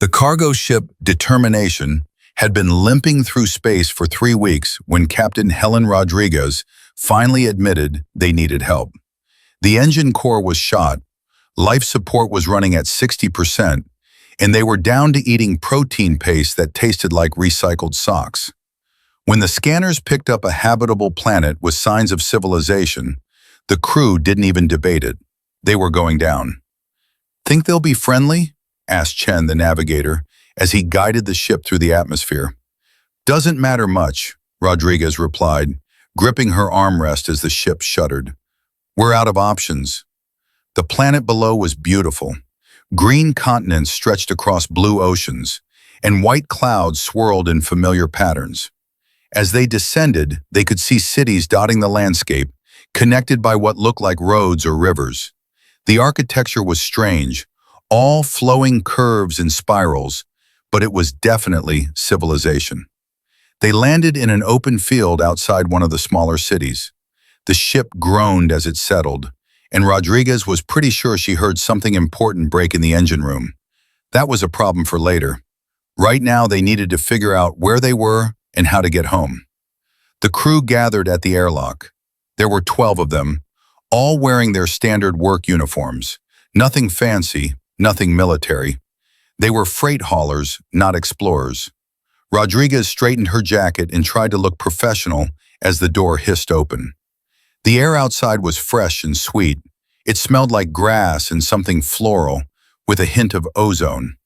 The cargo ship Determination had been limping through space for 3 weeks when Captain Helen Rodriguez finally admitted they needed help. The engine core was shot, life support was running at 60%, and they were down to eating protein paste that tasted like recycled socks. When the scanners picked up a habitable planet with signs of civilization, the crew didn't even debate it. They were going down. "Think they'll be friendly?" asked Chen, the navigator, as he guided the ship through the atmosphere. "Doesn't matter much," Rodriguez replied, gripping her armrest as the ship shuddered. "We're out of options." The planet below was beautiful. Green continents stretched across blue oceans, and white clouds swirled in familiar patterns. As they descended, they could see cities dotting the landscape, connected by what looked like roads or rivers. The architecture was strange, all flowing curves and spirals, but it was definitely civilization. They landed in an open field outside one of the smaller cities. The ship groaned as it settled, and Rodriguez was pretty sure she heard something important break in the engine room. That was a problem for later. Right now, they needed to figure out where they were and how to get home. The crew gathered at the airlock. There were 12 of them, all wearing their standard work uniforms. Nothing fancy, nothing military. They were freight haulers, not explorers. Rodriguez straightened her jacket and tried to look professional as the door hissed open. The air outside was fresh and sweet. It smelled like grass and something floral, with a hint of ozone.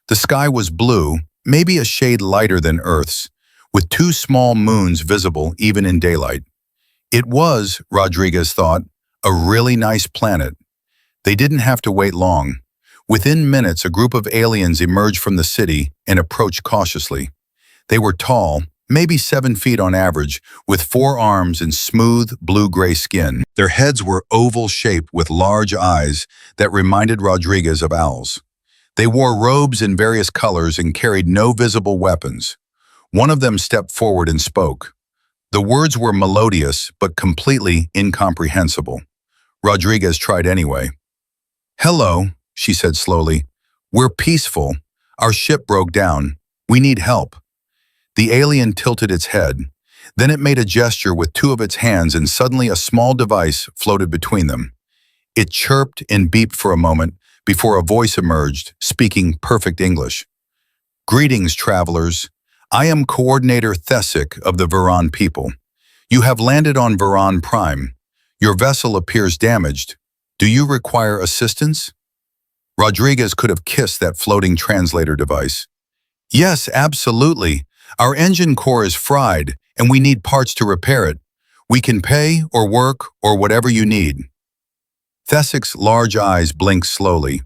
The sky was blue, maybe a shade lighter than Earth's, with 2 small moons visible even in daylight. It was, Rodriguez thought, a really nice planet. They didn't have to wait long. Within minutes, a group of aliens emerged from the city and approached cautiously. They were tall, maybe 7 feet on average, with 4 arms and smooth, blue-gray skin. Their heads were oval-shaped with large eyes that reminded Rodriguez of owls. They wore robes in various colors and carried no visible weapons. One of them stepped forward and spoke. The words were melodious but completely incomprehensible. Rodriguez tried anyway. "Hello," she said slowly. "We're peaceful. Our ship broke down. We need help." The alien tilted its head. Then it made a gesture with 2 of its hands, and suddenly a small device floated between them. It chirped and beeped for a moment before a voice emerged, speaking perfect English. "Greetings, travelers. I am Coordinator Thesic of the Veron people. You have landed on Veron Prime. Your vessel appears damaged. Do you require assistance?" Rodriguez could have kissed that floating translator device. "Yes, absolutely. Our engine core is fried, and we need parts to repair it. We can pay or work or whatever you need." Thesic's large eyes blinked slowly.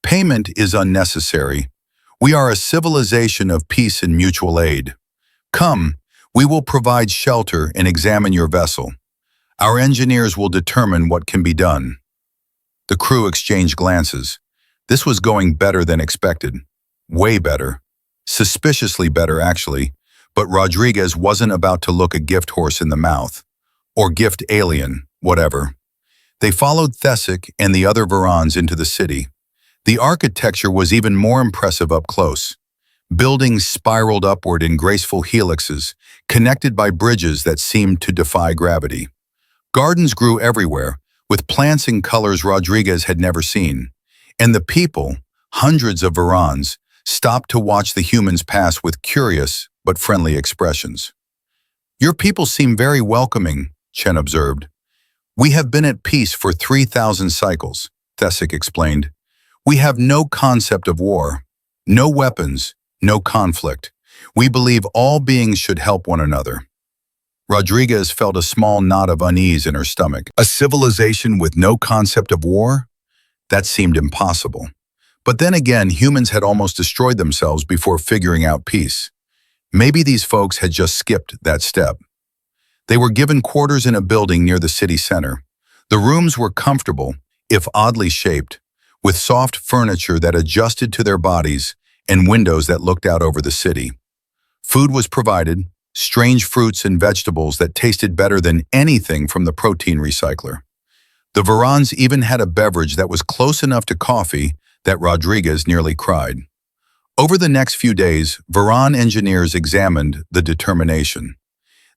"Payment is unnecessary. We are a civilization of peace and mutual aid. Come, we will provide shelter and examine your vessel. Our engineers will determine what can be done." The crew exchanged glances. This was going better than expected. Way better. Suspiciously better, actually, but Rodriguez wasn't about to look a gift horse in the mouth. Or gift alien, whatever. They followed Thesic and the other Verons into the city. The architecture was even more impressive up close. Buildings spiraled upward in graceful helixes, connected by bridges that seemed to defy gravity. Gardens grew everywhere, with plants in colors Rodriguez had never seen. And the people, hundreds of Verons, stopped to watch the humans pass with curious but friendly expressions. "Your people seem very welcoming," Chen observed. "We have been at peace for 3,000 cycles," Thesic explained. "We have no concept of war, no weapons, no conflict. We believe all beings should help one another." Rodriguez felt a small knot of unease in her stomach. A civilization with no concept of war? That seemed impossible. But then again, humans had almost destroyed themselves before figuring out peace. Maybe these folks had just skipped that step. They were given quarters in a building near the city center. The rooms were comfortable, if oddly shaped, with soft furniture that adjusted to their bodies and windows that looked out over the city. Food was provided, strange fruits and vegetables that tasted better than anything from the protein recycler. The Verons even had a beverage that was close enough to coffee that Rodriguez nearly cried. Over the next few days, Varan engineers examined the determination.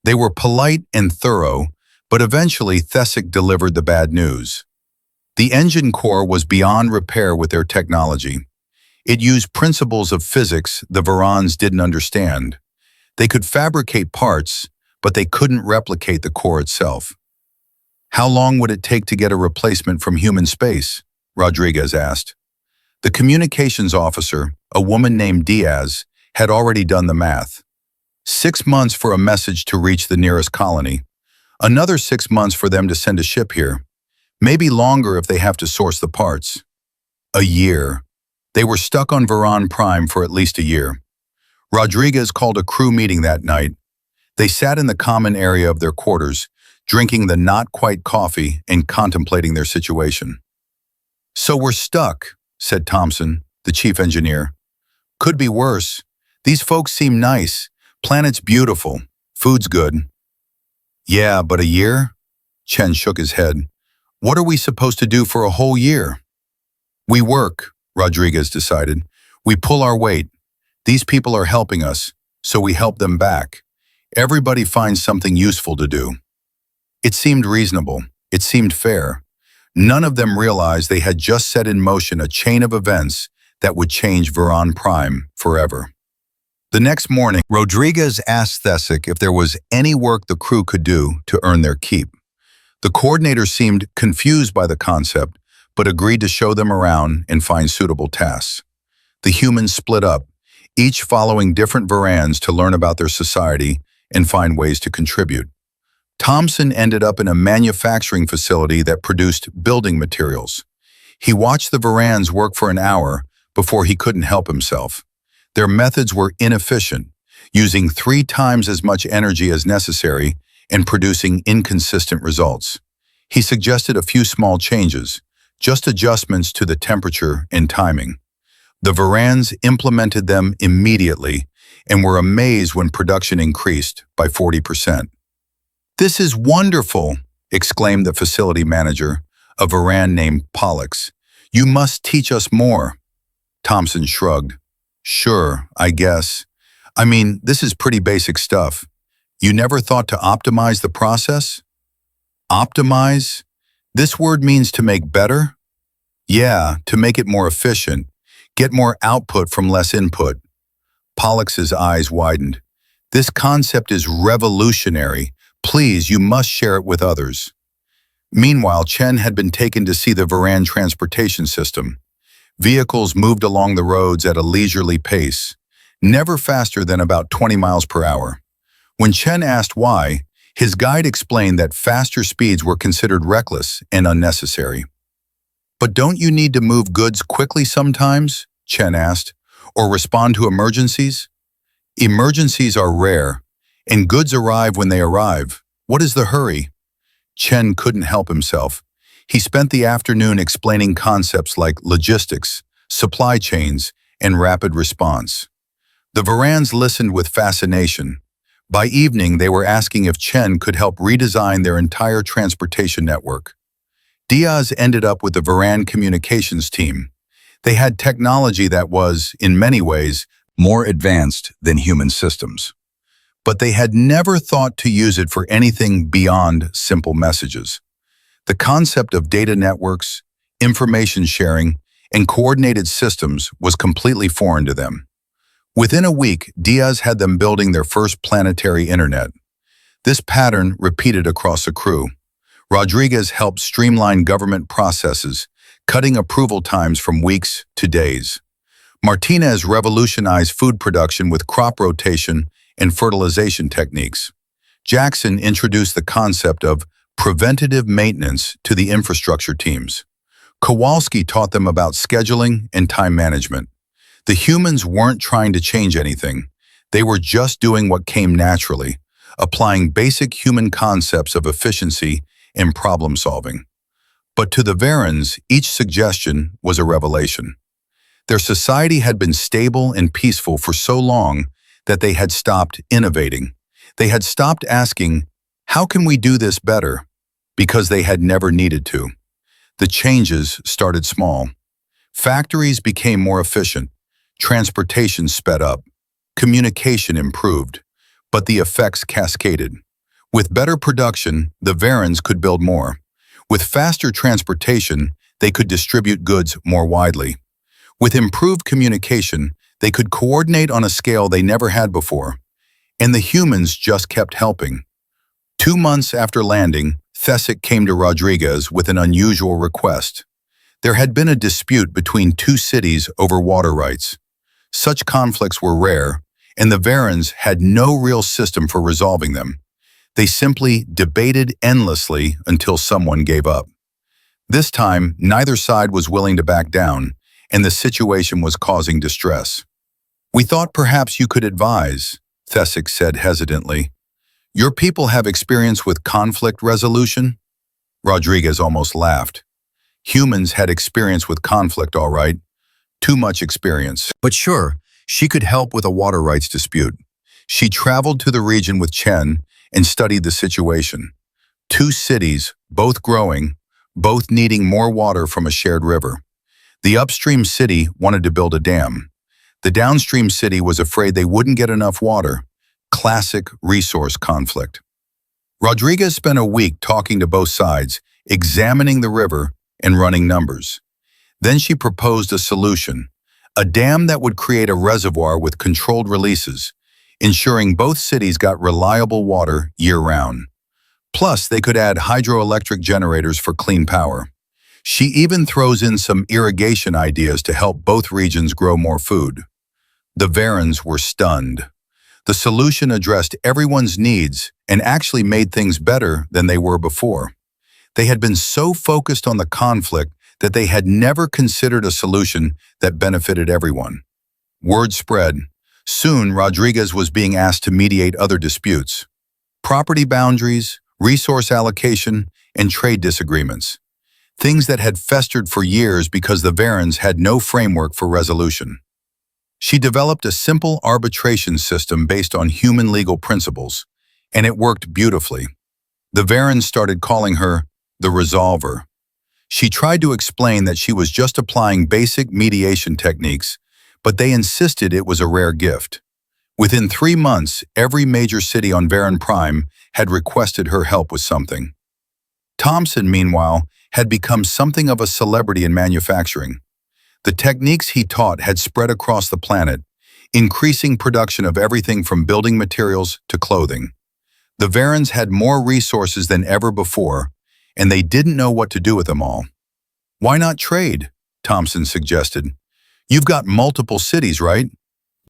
They were polite and thorough, but eventually Thesic delivered the bad news. The engine core was beyond repair with their technology. It used principles of physics the Varans didn't understand. They could fabricate parts, but they couldn't replicate the core itself. How long would it take to get a replacement from human space? Rodriguez asked. The communications officer, a woman named Diaz, had already done the math. 6 months for a message to reach the nearest colony. Another 6 months for them to send a ship here. Maybe longer if they have to source the parts. A year. They were stuck on Varan Prime for at least a year. Rodriguez called a crew meeting that night. They sat in the common area of their quarters, drinking the not-quite coffee and contemplating their situation. "So we're stuck," said Thompson, the chief engineer. "Could be worse. These folks seem nice. Planet's beautiful. Food's good." "Yeah, but a year?" Chen shook his head. "What are we supposed to do for a whole year?" "We work," Rodriguez decided. "We pull our weight. These people are helping us, so we help them back. Everybody finds something useful to do." It seemed reasonable. It seemed fair. None of them realized they had just set in motion a chain of events that would change Varan Prime forever. The next morning, Rodriguez asked Thesic if there was any work the crew could do to earn their keep. The coordinator seemed confused by the concept, but agreed to show them around and find suitable tasks. The humans split up, each following different Varans to learn about their society and find ways to contribute. Thompson ended up in a manufacturing facility that produced building materials. He watched the Varans work for an hour before he couldn't help himself. Their methods were inefficient, using 3 times as much energy as necessary and producing inconsistent results. He suggested a few small changes, just adjustments to the temperature and timing. The Varans implemented them immediately and were amazed when production increased by 40%. "This is wonderful," exclaimed the facility manager, a Varan named Pollux. "You must teach us more." Thompson shrugged. "Sure, I guess. I mean, this is pretty basic stuff. You never thought to optimize the process?" "Optimize? This word means to make better?" "Yeah, to make it more efficient. Get more output from less input." Pollux's eyes widened. "This concept is revolutionary. Please, you must share it with others." Meanwhile, Chen had been taken to see the Varan transportation system. Vehicles moved along the roads at a leisurely pace, never faster than about 20 miles per hour. When Chen asked why, his guide explained that faster speeds were considered reckless and unnecessary. "But don't you need to move goods quickly sometimes?" Chen asked, "or respond to emergencies?" "Emergencies are rare, and goods arrive when they arrive. What is the hurry?" Chen couldn't help himself. He spent the afternoon explaining concepts like logistics, supply chains, and rapid response. The Varans listened with fascination. By evening, they were asking if Chen could help redesign their entire transportation network. Diaz ended up with the Varan communications team. They had technology that was, in many ways, more advanced than human systems. But they had never thought to use it for anything beyond simple messages. The concept of data networks, information sharing, and coordinated systems was completely foreign to them. Within a week, Diaz had them building their first planetary internet. This pattern repeated across the crew. Rodriguez helped streamline government processes, cutting approval times from weeks to days. Martinez revolutionized food production with crop rotation and fertilization techniques. Jackson introduced the concept of preventative maintenance to the infrastructure teams. Kowalski taught them about scheduling and time management. The humans weren't trying to change anything. They were just doing what came naturally, applying basic human concepts of efficiency and problem solving. But to the Varans, each suggestion was a revelation. Their society had been stable and peaceful for so long that they had stopped innovating. They had stopped asking, "How can we do this better?" because they had never needed to. The changes started small. Factories became more efficient. Transportation sped up. Communication improved. But the effects cascaded. With better production, the Varans could build more. With faster transportation, they could distribute goods more widely. With improved communication, they could coordinate on a scale they never had before. And the humans just kept helping. 2 months after landing, Thesic came to Rodriguez with an unusual request. There had been a dispute between two cities over water rights. Such conflicts were rare, and the Varans had no real system for resolving them. They simply debated endlessly until someone gave up. This time, neither side was willing to back down, and the situation was causing distress. "We thought perhaps you could advise," Thesic said hesitantly. "Your people have experience with conflict resolution?" Rodriguez almost laughed. Humans had experience with conflict, all right. Too much experience. But sure, she could help with a water rights dispute. She traveled to the region with Chen and studied the situation. Two cities, both growing, both needing more water from a shared river. The upstream city wanted to build a dam. The downstream city was afraid they wouldn't get enough water. Classic resource conflict. Rodriguez spent a week talking to both sides, examining the river and running numbers. Then she proposed a solution, a dam that would create a reservoir with controlled releases, ensuring both cities got reliable water year-round. Plus, they could add hydroelectric generators for clean power. She even throws in some irrigation ideas to help both regions grow more food. The Varans were stunned. The solution addressed everyone's needs and actually made things better than they were before. They had been so focused on the conflict that they had never considered a solution that benefited everyone. Word spread. Soon, Rodriguez was being asked to mediate other disputes. Property boundaries, resource allocation, and trade disagreements. Things that had festered for years because the Varans had no framework for resolution. She developed a simple arbitration system based on human legal principles, and it worked beautifully. The Varans started calling her the Resolver. She tried to explain that she was just applying basic mediation techniques, but they insisted it was a rare gift. Within 3 months, every major city on Varan Prime had requested her help with something. Thompson, meanwhile, had become something of a celebrity in manufacturing. The techniques he taught had spread across the planet, increasing production of everything from building materials to clothing. The Varans had more resources than ever before, and they didn't know what to do with them all. "Why not trade?" Thompson suggested. "You've got multiple cities, right?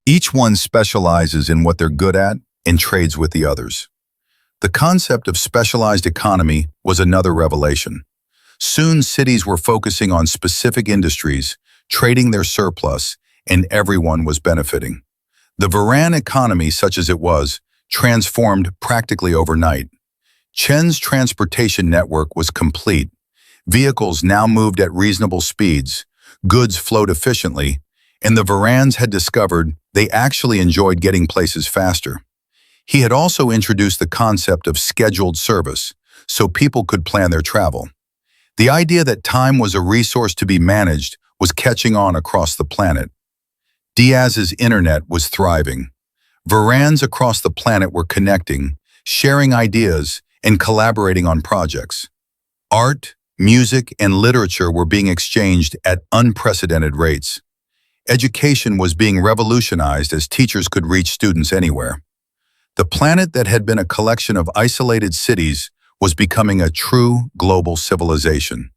Each one specializes in what they're good at and trades with the others." The concept of specialized economy was another revelation. Soon, cities were focusing on specific industries, trading their surplus, and everyone was benefiting. The Varan economy, such as it was, transformed practically overnight. Chen's transportation network was complete. Vehicles now moved at reasonable speeds, goods flowed efficiently, and the Varans had discovered they actually enjoyed getting places faster. He had also introduced the concept of scheduled service, so people could plan their travel. The idea that time was a resource to be managed was catching on across the planet. Diaz's internet was thriving. Varans across the planet were connecting, sharing ideas, and collaborating on projects. Art, music, and literature were being exchanged at unprecedented rates. Education was being revolutionized as teachers could reach students anywhere. The planet that had been a collection of isolated cities was becoming a true global civilization.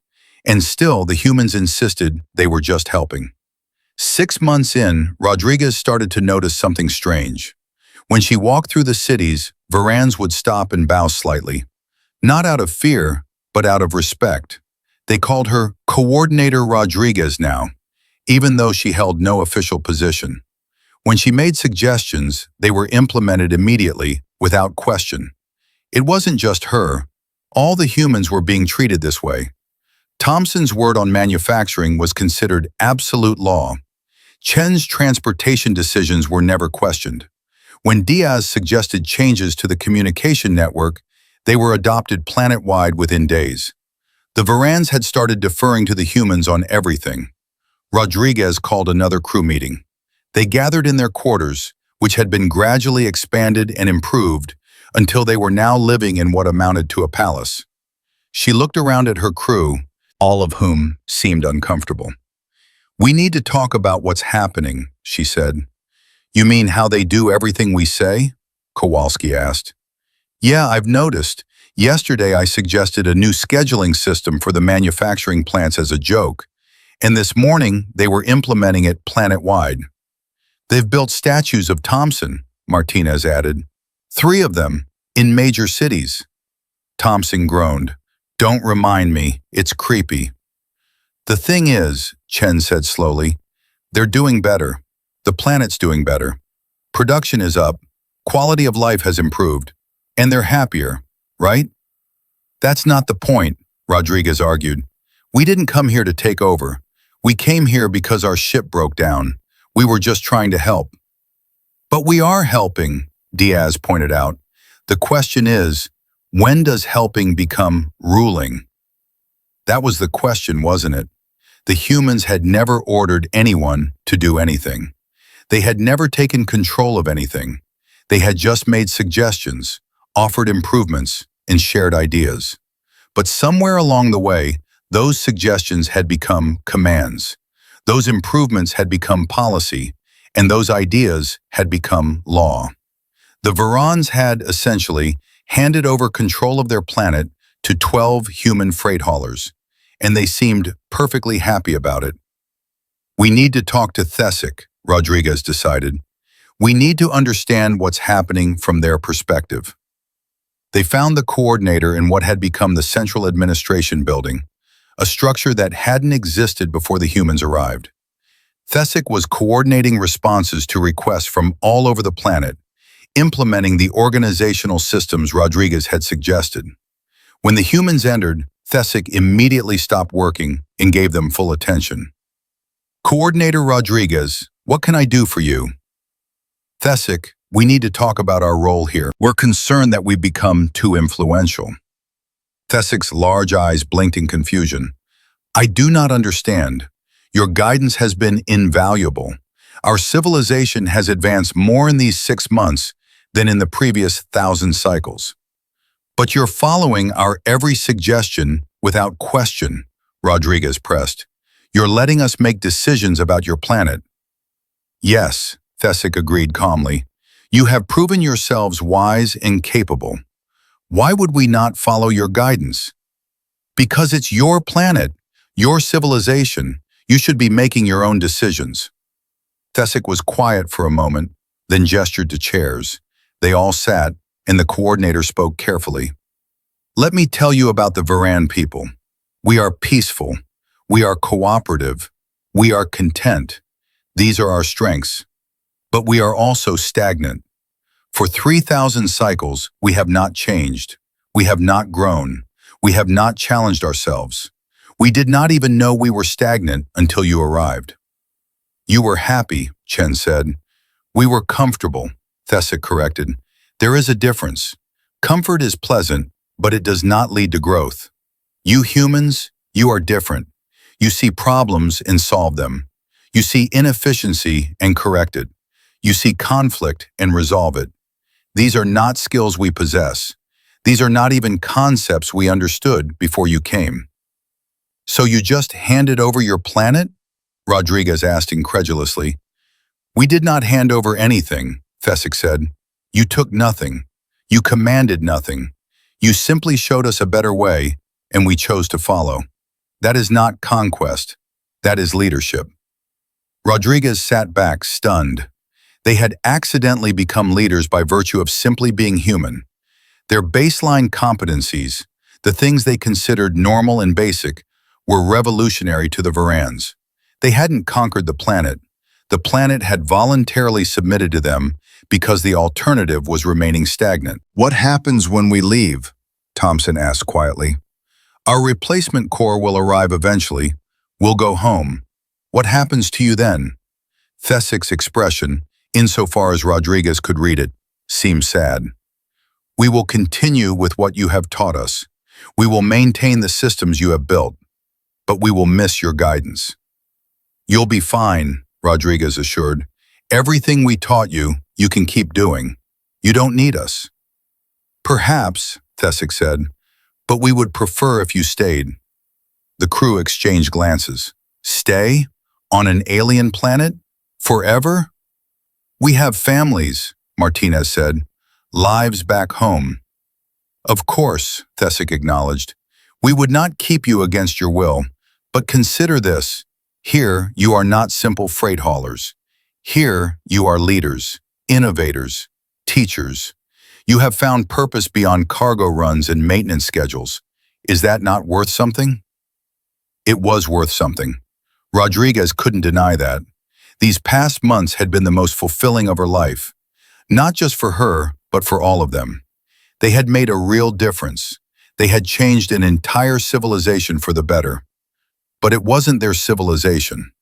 And still, the humans insisted they were just helping. 6 months in, Rodriguez started to notice something strange. When she walked through the cities, Varans would stop and bow slightly. Not out of fear, but out of respect. They called her Coordinator Rodriguez now, even though she held no official position. When she made suggestions, they were implemented immediately, without question. It wasn't just her. All the humans were being treated this way. Thompson's word on manufacturing was considered absolute law. Chen's transportation decisions were never questioned. When Diaz suggested changes to the communication network, they were adopted planet-wide within days. The Varans had started deferring to the humans on everything. Rodriguez called another crew meeting. They gathered in their quarters, which had been gradually expanded and improved until they were now living in what amounted to a palace. She looked around at her crew, all of whom seemed uncomfortable. "We need to talk about what's happening," she said. "You mean how they do everything we say?" Kowalski asked. "Yeah, I've noticed. Yesterday I suggested a new scheduling system for the manufacturing plants as a joke, and this morning they were implementing it planet-wide. They've built statues of Thompson," Martinez added. "3 of them, in major cities." Thompson groaned. "Don't remind me, it's creepy." "The thing is," Chen said slowly, "they're doing better. The planet's doing better. Production is up, quality of life has improved, and they're happier, right?" "That's not the point," Rodriguez argued. "We didn't come here to take over. We came here because our ship broke down. We were just trying to help." "But we are helping," Diaz pointed out. "The question is, when does helping become ruling?" That was the question, wasn't it? The humans had never ordered anyone to do anything. They had never taken control of anything. They had just made suggestions, offered improvements, and shared ideas. But somewhere along the way, those suggestions had become commands. Those improvements had become policy, and those ideas had become law. The Varans had, essentially, handed over control of their planet to 12 human freight haulers, and they seemed perfectly happy about it. "We need to talk to Thesic," Rodriguez decided. "We need to understand what's happening from their perspective." They found the coordinator in what had become the Central Administration Building, a structure that hadn't existed before the humans arrived. Thesic was coordinating responses to requests from all over the planet, implementing the organizational systems Rodriguez had suggested. When the humans entered, Thesic immediately stopped working and gave them full attention. "Coordinator Rodriguez, what can I do for you?" "Thesic, we need to talk about our role here. We're concerned that we've become too influential." Thesic's large eyes blinked in confusion. "I do not understand. Your guidance has been invaluable. Our civilization has advanced more in these 6 months than in the previous 1,000 cycles. But you're following our every suggestion without question," Rodriguez pressed. "You're letting us make decisions about your planet." "Yes," Thesic agreed calmly. "You have proven yourselves wise and capable. Why would we not follow your guidance?" "Because it's your planet, your civilization. You should be making your own decisions." Thesic was quiet for a moment, then gestured to chairs. They all sat, and the coordinator spoke carefully. "Let me tell you about the Varan people. We are peaceful. We are cooperative. We are content. These are our strengths. But we are also stagnant. For 3,000 cycles, we have not changed. We have not grown. We have not challenged ourselves. We did not even know we were stagnant until you arrived." "You were happy," Chen said. "We were comfortable," Thesic corrected. "There is a difference. Comfort is pleasant, but it does not lead to growth. You humans, you are different. You see problems and solve them. You see inefficiency and correct it. You see conflict and resolve it. These are not skills we possess. These are not even concepts we understood before you came." "So you just handed over your planet?" Rodriguez asked incredulously. "We did not hand over anything," Thesic said. "You took nothing. You commanded nothing. You simply showed us a better way, and we chose to follow. That is not conquest. That is leadership." Rodriguez sat back, stunned. They had accidentally become leaders by virtue of simply being human. Their baseline competencies, the things they considered normal and basic, were revolutionary to the Varans. They hadn't conquered the planet. The planet had voluntarily submitted to them because the alternative was remaining stagnant. "What happens when we leave?" Thompson asked quietly. "Our replacement corps will arrive eventually. We'll go home. What happens to you then?" Thesic's expression, insofar as Rodriguez could read it, seemed sad. "We will continue with what you have taught us. We will maintain the systems you have built. But we will miss your guidance." "You'll be fine," Rodriguez assured. Everything we taught you, you can keep doing. You don't need us." "Perhaps," Thesic said, "but we would prefer if you stayed." The crew exchanged glances. "Stay? On an alien planet? Forever?" "We have families," Martinez said. "Lives back home." "Of course," Thesic acknowledged. "We would not keep you against your will. But consider this. Here, you are not simple freight haulers. Here, you are leaders, innovators, teachers. You have found purpose beyond cargo runs and maintenance schedules. Is that not worth something?" It was worth something. Rodriguez couldn't deny that. These past months had been the most fulfilling of her life. Not just for her, but for all of them. They had made a real difference. They had changed an entire civilization for the better. But it wasn't their civilization.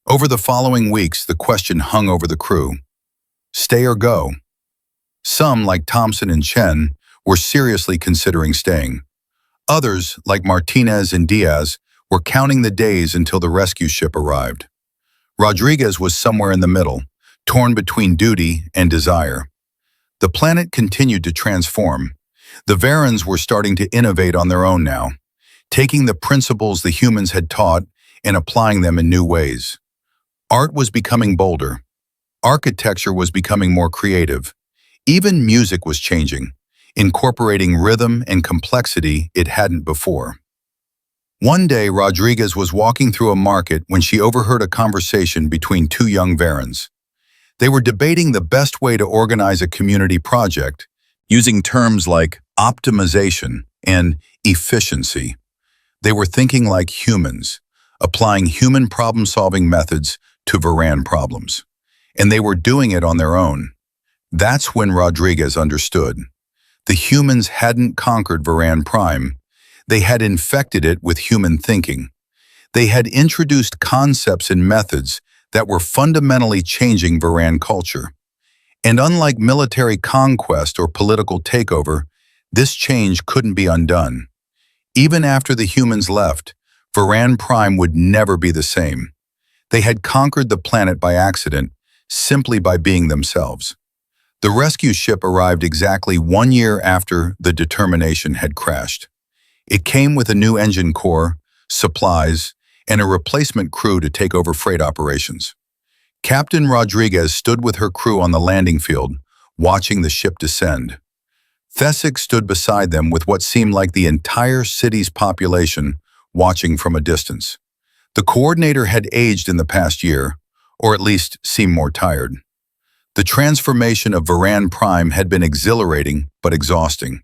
Over the following weeks, the question hung over the crew. Stay or go? Some, like Thompson and Chen, were seriously considering staying. Others, like Martinez and Diaz, were counting the days until the rescue ship arrived. Rodriguez was somewhere in the middle, torn between duty and desire. The planet continued to transform. The Varans were starting to innovate on their own now, taking the principles the humans had taught and applying them in new ways. Art was becoming bolder. Architecture was becoming more creative. Even music was changing, incorporating rhythm and complexity it hadn't before. One day, Rodriguez was walking through a market when she overheard a conversation between two young Varans. They were debating the best way to organize a community project, using terms like optimization and efficiency. They were thinking like humans, applying human problem-solving methods to Varan problems. And they were doing it on their own. That's when Rodriguez understood. The humans hadn't conquered Varan Prime. They had infected it with human thinking. They had introduced concepts and methods that were fundamentally changing Varan culture. And unlike military conquest or political takeover, this change couldn't be undone. Even after the humans left, Varan Prime would never be the same. They had conquered the planet by accident, simply by being themselves. The rescue ship arrived exactly 1 year after the Determination had crashed. It came with a new engine core, supplies, and a replacement crew to take over freight operations. Captain Rodriguez stood with her crew on the landing field, watching the ship descend. Thesic stood beside them with what seemed like the entire city's population watching from a distance. The coordinator had aged in the past year, or at least seemed more tired. The transformation of Varan Prime had been exhilarating but exhausting.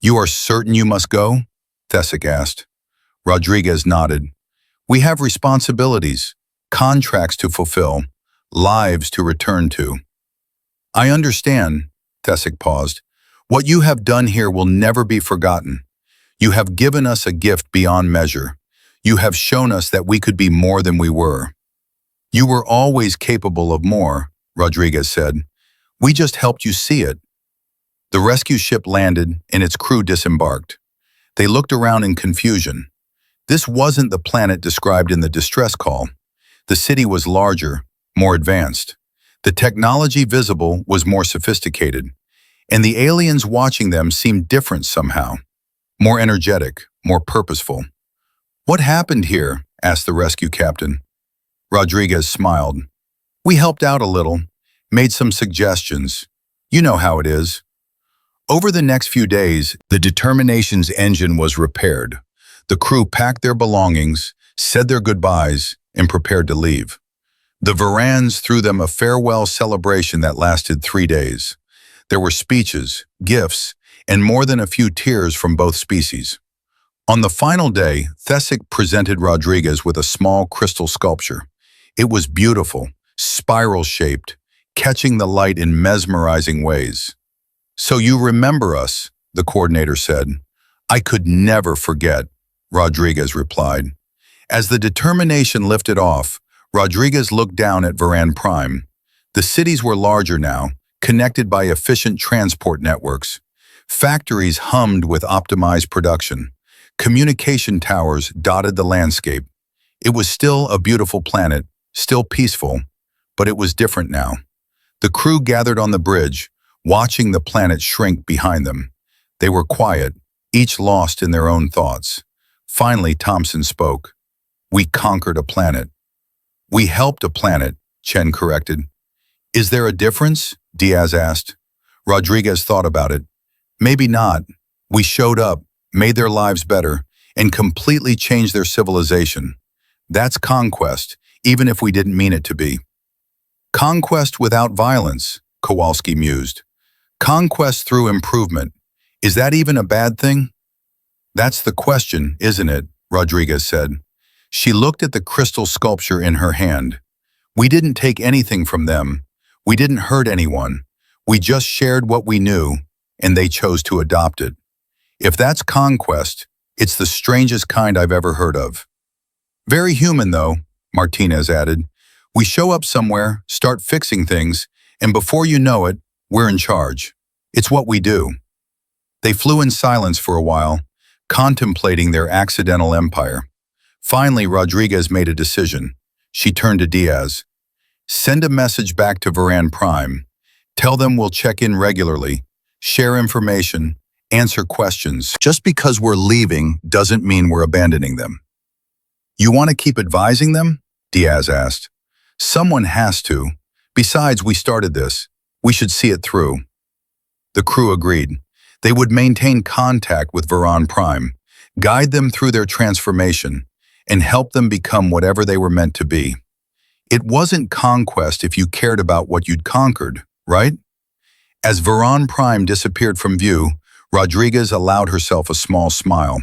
"You are certain you must go?" Thesic asked. Rodriguez nodded. "We have responsibilities, contracts to fulfill, lives to return to." "I understand," Thesic paused. "What you have done here will never be forgotten. You have given us a gift beyond measure. You have shown us that we could be more than we were." "You were always capable of more," Rodriguez said. "We just helped you see it." The rescue ship landed and its crew disembarked. They looked around in confusion. This wasn't the planet described in the distress call. The city was larger, more advanced. The technology visible was more sophisticated. And the aliens watching them seemed different somehow. More energetic, more purposeful. "What happened here?" asked the rescue captain. Rodriguez smiled. "We helped out a little, made some suggestions. You know how it is." Over the next few days, the Determination's engine was repaired. The crew packed their belongings, said their goodbyes, and prepared to leave. The Varans threw them a farewell celebration that lasted 3 days. There were speeches, gifts, and more than a few tears from both species. On the final day, Thesic presented Rodriguez with a small crystal sculpture. It was beautiful, spiral-shaped, catching the light in mesmerizing ways. "So you remember us," the coordinator said. "I could never forget," Rodriguez replied. As the Determination lifted off, Rodriguez looked down at Varan Prime. The cities were larger now, connected by efficient transport networks. Factories hummed with optimized production. Communication towers dotted the landscape. It was still a beautiful planet, still peaceful, But it was different now. The crew gathered on the bridge, watching the planet shrink behind them. They were quiet, each lost in their own thoughts. Finally, Thompson spoke. "We conquered a planet." "We helped a planet," Chen corrected. "Is there a difference?" Diaz asked. Rodriguez thought about it. "Maybe not. We showed up, made their lives better, and completely changed their civilization. That's conquest, even if we didn't mean it to be." "Conquest without violence," Kowalski mused. "Conquest through improvement. Is that even a bad thing?" "That's the question, isn't it?" Rodriguez said. She looked at the crystal sculpture in her hand. "We didn't take anything from them. We didn't hurt anyone. We just shared what we knew, and they chose to adopt it. If that's conquest, it's the strangest kind I've ever heard of." "Very human, though," Martinez added. "We show up somewhere, start fixing things, and before you know it, we're in charge. It's what we do." They flew in silence for a while, contemplating their accidental empire. Finally, Rodriguez made a decision. She turned to Diaz. "Send a message back to Varan Prime. Tell them we'll check in regularly, share information, answer questions. Just because we're leaving doesn't mean we're abandoning them." "You want to keep advising them?" Diaz asked. "Someone has to. Besides, we started this. We should see it through." The crew agreed. They would maintain contact with Varan Prime, guide them through their transformation, and help them become whatever they were meant to be. It wasn't conquest if you cared about what you'd conquered, right? As Varan Prime disappeared from view, Rodriguez allowed herself a small smile.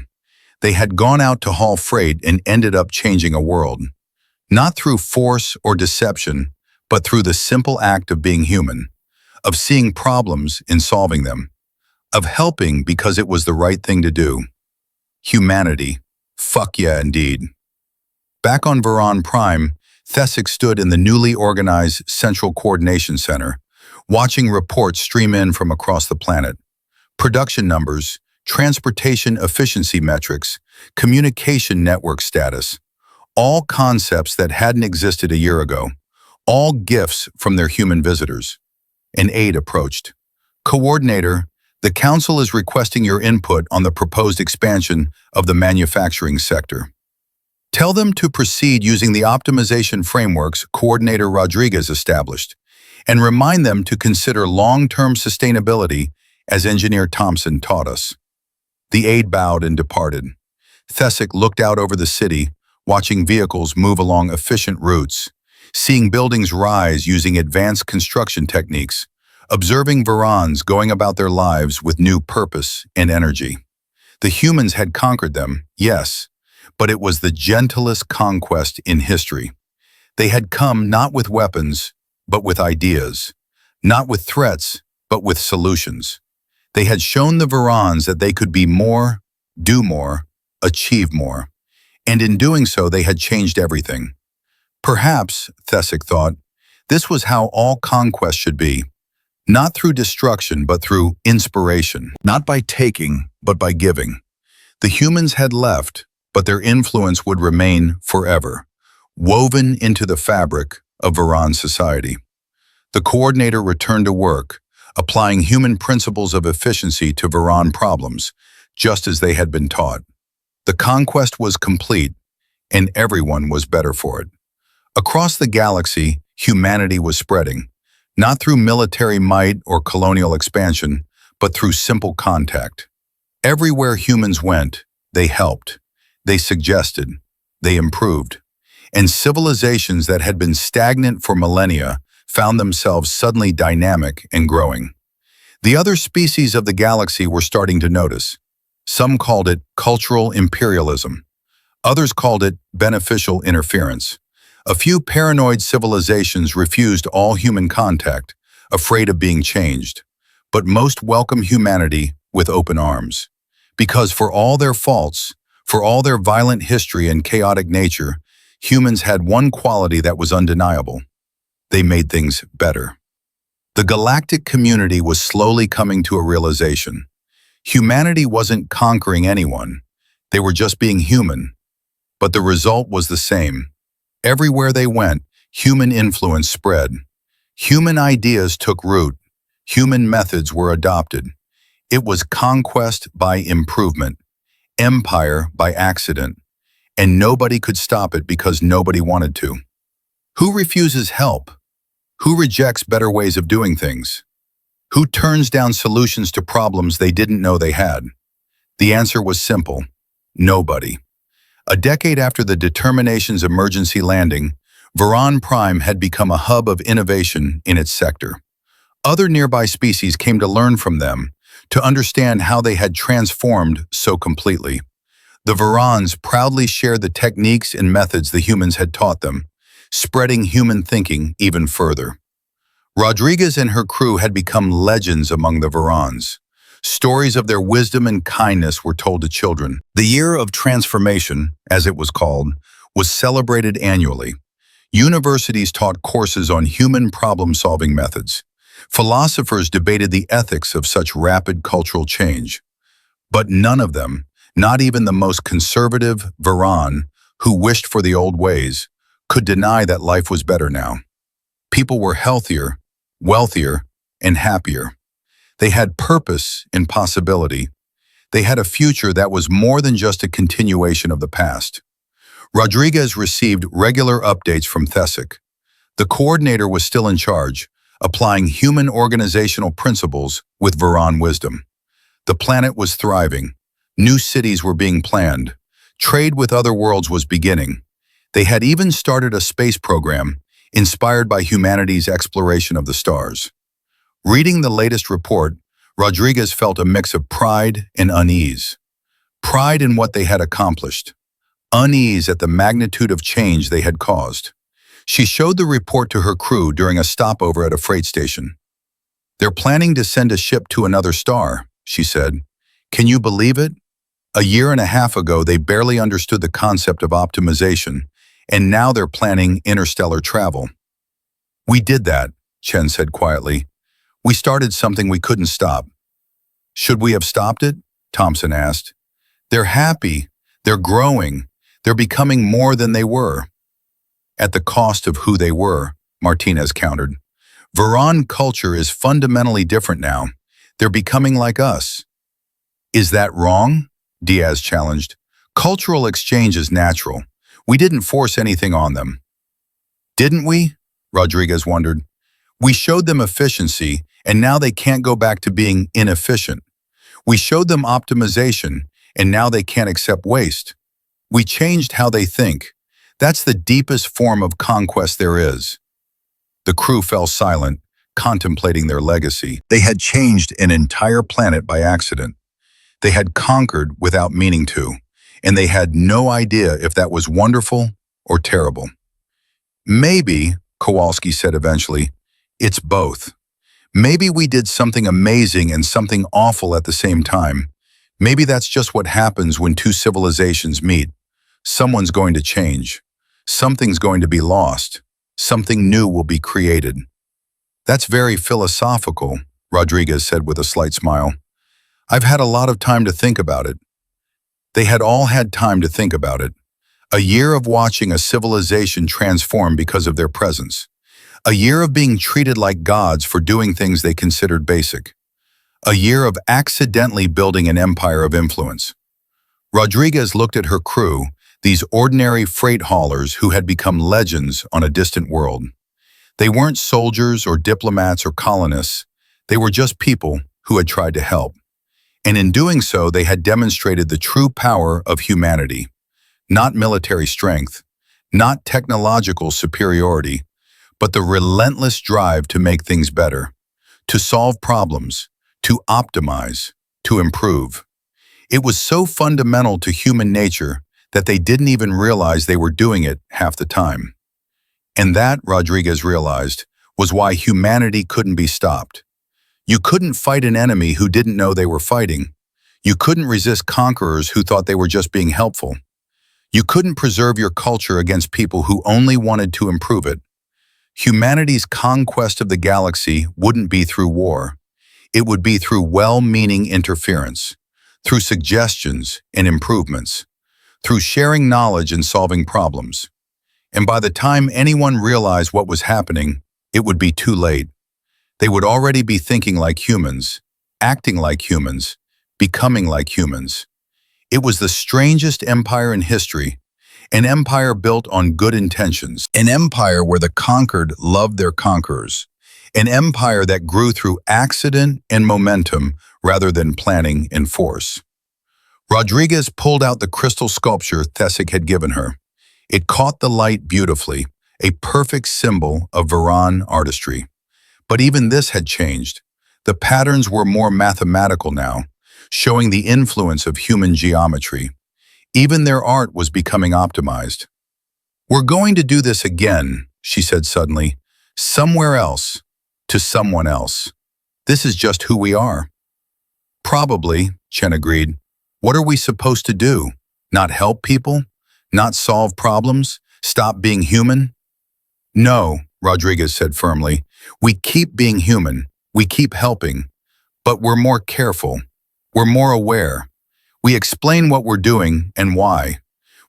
They had gone out to haul freight and ended up changing a world. Not through force or deception, but through the simple act of being human, of seeing problems and solving them, of helping because it was the right thing to do. Humanity. Fuck yeah, indeed. Back on Varan Prime, Thesic stood in the newly organized Central Coordination Center, watching reports stream in from across the planet. Production numbers, transportation efficiency metrics, communication network status, all concepts that hadn't existed a year ago, all gifts from their human visitors. An aide approached. "Coordinator, the Council is requesting your input on the proposed expansion of the manufacturing sector. Tell them to proceed using the optimization frameworks Coordinator Rodriguez established, and remind them to consider long-term sustainability as Engineer Thompson taught us." The aide bowed and departed. Thesic looked out over the city, watching vehicles move along efficient routes, seeing buildings rise using advanced construction techniques, observing Varans going about their lives with new purpose and energy. The humans had conquered them, yes, but it was the gentlest conquest in history. They had come not with weapons, but with ideas, not with threats, but with solutions. They had shown the Varans that they could be more, do more, achieve more, and in doing so they had changed everything. Perhaps, Thesic thought, this was how all conquest should be. Not through destruction, but through inspiration. Not by taking, but by giving. The humans had left, but their influence would remain forever, woven into the fabric of Varan society. The coordinator returned to work, applying human principles of efficiency to Varan problems, just as they had been taught. The conquest was complete, and everyone was better for it. Across the galaxy, humanity was spreading, not through military might or colonial expansion, but through simple contact. Everywhere humans went, they helped, they suggested, they improved, and civilizations that had been stagnant for millennia found themselves suddenly dynamic and growing. The other species of the galaxy were starting to notice. Some called it cultural imperialism. Others called it beneficial interference. A few paranoid civilizations refused all human contact, afraid of being changed, but most welcomed humanity with open arms. Because for all their faults, for all their violent history and chaotic nature, humans had one quality that was undeniable. They made things better. The galactic community was slowly coming to a realization. Humanity wasn't conquering anyone. They were just being human. But the result was the same. Everywhere they went, human influence spread. Human ideas took root. Human methods were adopted. It was conquest by improvement, empire by accident, and nobody could stop it because nobody wanted to. Who refuses help? Who rejects better ways of doing things? Who turns down solutions to problems they didn't know they had? The answer was simple: nobody. A decade after the Determination's emergency landing, Varan Prime had become a hub of innovation in its sector. Other nearby species came to learn from them, to understand how they had transformed so completely. The Varans proudly shared the techniques and methods the humans had taught them, spreading human thinking even further. Rodriguez and her crew had become legends among the Varans. Stories of their wisdom and kindness were told to children. The Year of Transformation, as it was called, was celebrated annually. Universities taught courses on human problem-solving methods. Philosophers debated the ethics of such rapid cultural change. But none of them, not even the most conservative Varan, who wished for the old ways, could deny that life was better now. People were healthier, wealthier, and happier. They had purpose and possibility. They had a future that was more than just a continuation of the past. Rodriguez received regular updates from Thesic. The coordinator was still in charge, applying human organizational principles with Varan wisdom. The planet was thriving. New cities were being planned. Trade with other worlds was beginning. They had even started a space program inspired by humanity's exploration of the stars. Reading the latest report, Rodriguez felt a mix of pride and unease. Pride in what they had accomplished. Unease at the magnitude of change they had caused. She showed the report to her crew during a stopover at a freight station. "They're planning to send a ship to another star," she said. "Can you believe it? A year and a half ago, they barely understood the concept of optimization, and now they're planning interstellar travel." "We did that," Chen said quietly. "We started something we couldn't stop." "Should we have stopped it?" Thompson asked. "They're happy. They're growing. They're becoming more than they were." "At the cost of who they were," Martinez countered. "Varan culture is fundamentally different now. They're becoming like us." "Is that wrong?" Diaz challenged. "Cultural exchange is natural. We didn't force anything on them." "Didn't we?" Rodriguez wondered. "We showed them efficiency, and now they can't go back to being inefficient. We showed them optimization, and now they can't accept waste. We changed how they think. That's the deepest form of conquest there is." The crew fell silent, contemplating their legacy. They had changed an entire planet by accident. They had conquered without meaning to, and they had no idea if that was wonderful or terrible. "Maybe," Kowalski said eventually, "it's both. Maybe we did something amazing and something awful at the same time. Maybe that's just what happens when two civilizations meet. Someone's going to change. Something's going to be lost. Something new will be created." "That's very philosophical," Rodriguez said with a slight smile. "I've had a lot of time to think about it." They had all had time to think about it. A year of watching a civilization transform because of their presence. A year of being treated like gods for doing things they considered basic. A year of accidentally building an empire of influence. Rodriguez looked at her crew, these ordinary freight haulers who had become legends on a distant world. They weren't soldiers or diplomats or colonists. They were just people who had tried to help. And in doing so, they had demonstrated the true power of humanity. Not military strength, not technological superiority, but the relentless drive to make things better, to solve problems, to optimize, to improve. It was so fundamental to human nature that they didn't even realize they were doing it half the time. And that, Rodriguez realized, was why humanity couldn't be stopped. You couldn't fight an enemy who didn't know they were fighting. You couldn't resist conquerors who thought they were just being helpful. You couldn't preserve your culture against people who only wanted to improve it. Humanity's conquest of the galaxy wouldn't be through war. It would be through well-meaning interference, through suggestions and improvements, through sharing knowledge and solving problems. And by the time anyone realized what was happening, it would be too late. They would already be thinking like humans, acting like humans, becoming like humans. It was the strangest empire in history, an empire built on good intentions, an empire where the conquered loved their conquerors, an empire that grew through accident and momentum rather than planning and force. Rodriguez pulled out the crystal sculpture Thesic had given her. It caught the light beautifully, a perfect symbol of Varan artistry. But even this had changed. The patterns were more mathematical now, showing the influence of human geometry. Even their art was becoming optimized. "We're going to do this again," she said suddenly, "somewhere else, to someone else. This is just who we are." "Probably," Chen agreed. "What are we supposed to do? Not help people? Not solve problems? Stop being human?" "No," Rodriguez said firmly. "We keep being human. We keep helping. But we're more careful. We're more aware. We explain what we're doing and why.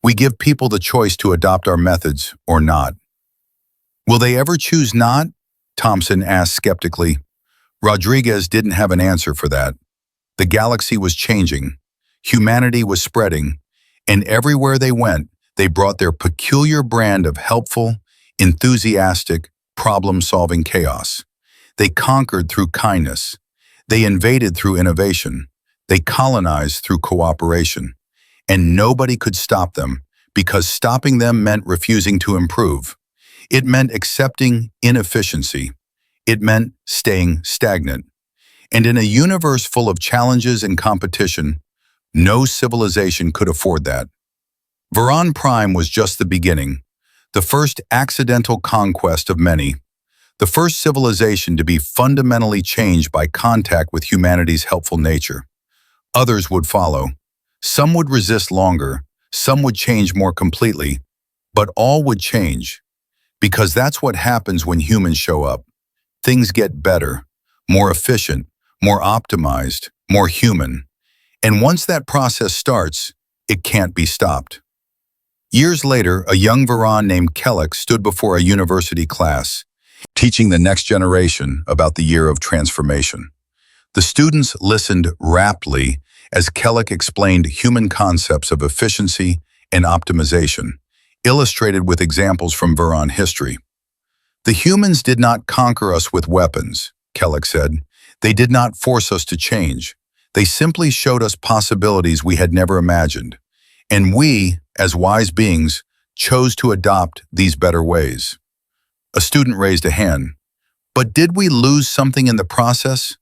We give people the choice to adopt our methods or not." "Will they ever choose not?" Thompson asked skeptically. Rodriguez didn't have an answer for that. The galaxy was changing. Humanity was spreading. And everywhere they went, they brought their peculiar brand of helpful, enthusiastic, problem-solving chaos. They conquered through kindness. They invaded through innovation. They colonized through cooperation. And nobody could stop them, because stopping them meant refusing to improve. It meant accepting inefficiency. It meant staying stagnant. And in a universe full of challenges and competition, no civilization could afford that. Varan Prime was just the beginning, the first accidental conquest of many, the first civilization to be fundamentally changed by contact with humanity's helpful nature. Others would follow. Some would resist longer, some would change more completely, but all would change. Because that's what happens when humans show up. Things get better, more efficient, more optimized, more human. And once that process starts, it can't be stopped. Years later, a young Varan named Kellic stood before a university class, teaching the next generation about the year of transformation. The students listened raptly as Kellic explained human concepts of efficiency and optimization, illustrated with examples from Varan history. "The humans did not conquer us with weapons," Kellic said. "They did not force us to change. They simply showed us possibilities we had never imagined. And we, as wise beings, chose to adopt these better ways." A student raised a hand. "But did we lose something in the process?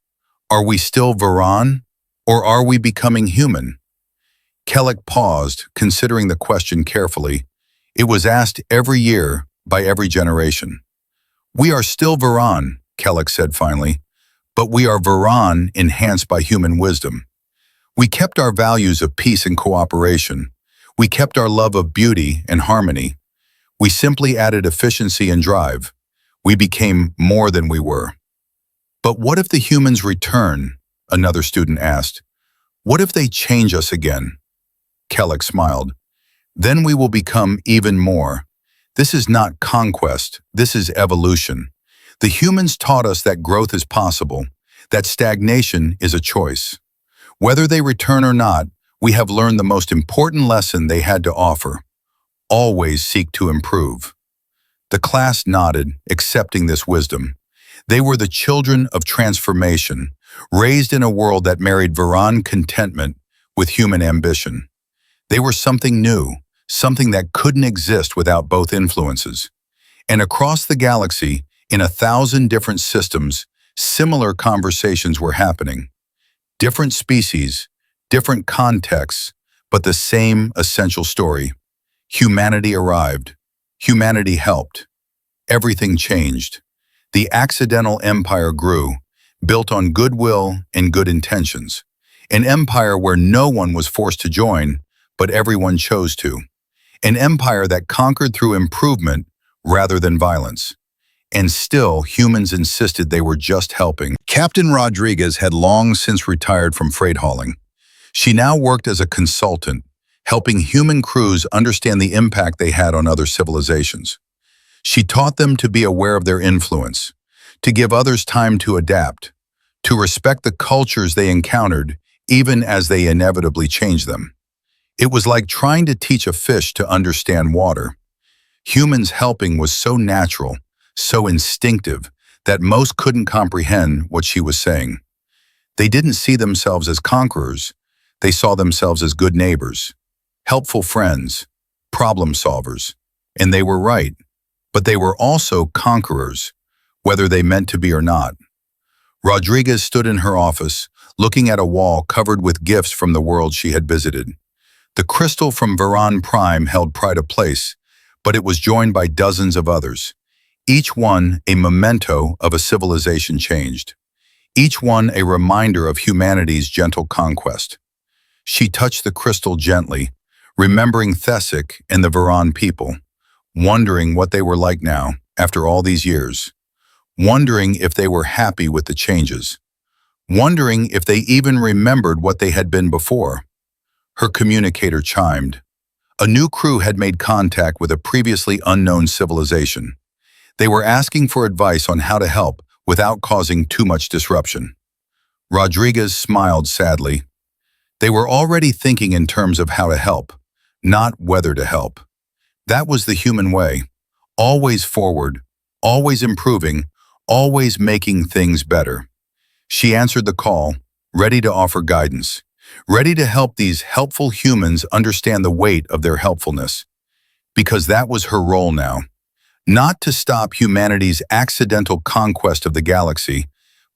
Are we still Varan, or are we becoming human?" Kellic paused, considering the question carefully. It was asked every year by every generation. "We are still Varan," Kellic said finally, "but we are Varan enhanced by human wisdom. We kept our values of peace and cooperation. We kept our love of beauty and harmony. We simply added efficiency and drive. We became more than we were." "But what if the humans return?" another student asked. "What if they change us again?" Kellic smiled. "Then we will become even more. This is not conquest, this is evolution. The humans taught us that growth is possible, that stagnation is a choice. Whether they return or not, we have learned the most important lesson they had to offer. Always seek to improve." The class nodded, accepting this wisdom. They were the children of transformation, raised in a world that married Varan contentment with human ambition. They were something new, something that couldn't exist without both influences. And across the galaxy, in 1,000 different systems, similar conversations were happening. Different species, different contexts, but the same essential story. Humanity arrived. Humanity helped. Everything changed. The accidental empire grew, built on goodwill and good intentions. An empire where no one was forced to join, but everyone chose to. An empire that conquered through improvement rather than violence. And still, humans insisted they were just helping. Captain Rodriguez had long since retired from freight hauling. She now worked as a consultant, helping human crews understand the impact they had on other civilizations. She taught them to be aware of their influence, to give others time to adapt, to respect the cultures they encountered, even as they inevitably changed them. It was like trying to teach a fish to understand water. Humans helping was so natural, so instinctive, that most couldn't comprehend what she was saying. They didn't see themselves as conquerors. They saw themselves as good neighbors, helpful friends, problem solvers. And they were right. But they were also conquerors, whether they meant to be or not. Rodriguez stood in her office, looking at a wall covered with gifts from the world she had visited. The crystal from Veron Prime held pride of place, but it was joined by dozens of others, each one a memento of a civilization changed, each one a reminder of humanity's gentle conquest. She touched the crystal gently, remembering Thesic and the Veron people, wondering what they were like now, after all these years, wondering if they were happy with the changes, wondering if they even remembered what they had been before. Her communicator chimed. A new crew had made contact with a previously unknown civilization. They were asking for advice on how to help without causing too much disruption. Rodriguez smiled sadly. They were already thinking in terms of how to help, not whether to help. That was the human way, always forward, always improving, always making things better. She answered the call, ready to offer guidance, ready to help these helpful humans understand the weight of their helpfulness. Because that was her role now, not to stop humanity's accidental conquest of the galaxy,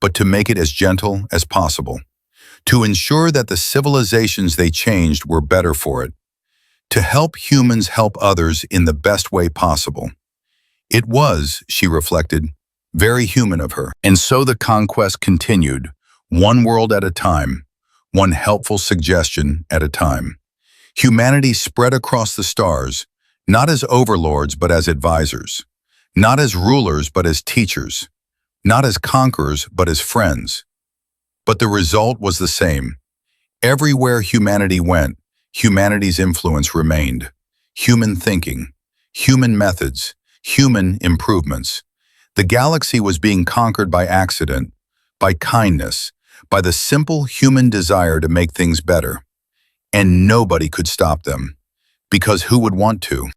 but to make it as gentle as possible, to ensure that the civilizations they changed were better for it, to help humans help others in the best way possible. It was, she reflected, very human of her. And so the conquest continued, one world at a time, one helpful suggestion at a time. Humanity spread across the stars, not as overlords but as advisors, not as rulers but as teachers, not as conquerors but as friends. But the result was the same. Everywhere humanity went, humanity's influence remained. Human thinking, human methods, human improvements. The galaxy was being conquered by accident, by kindness, by the simple human desire to make things better. And nobody could stop them, because who would want to?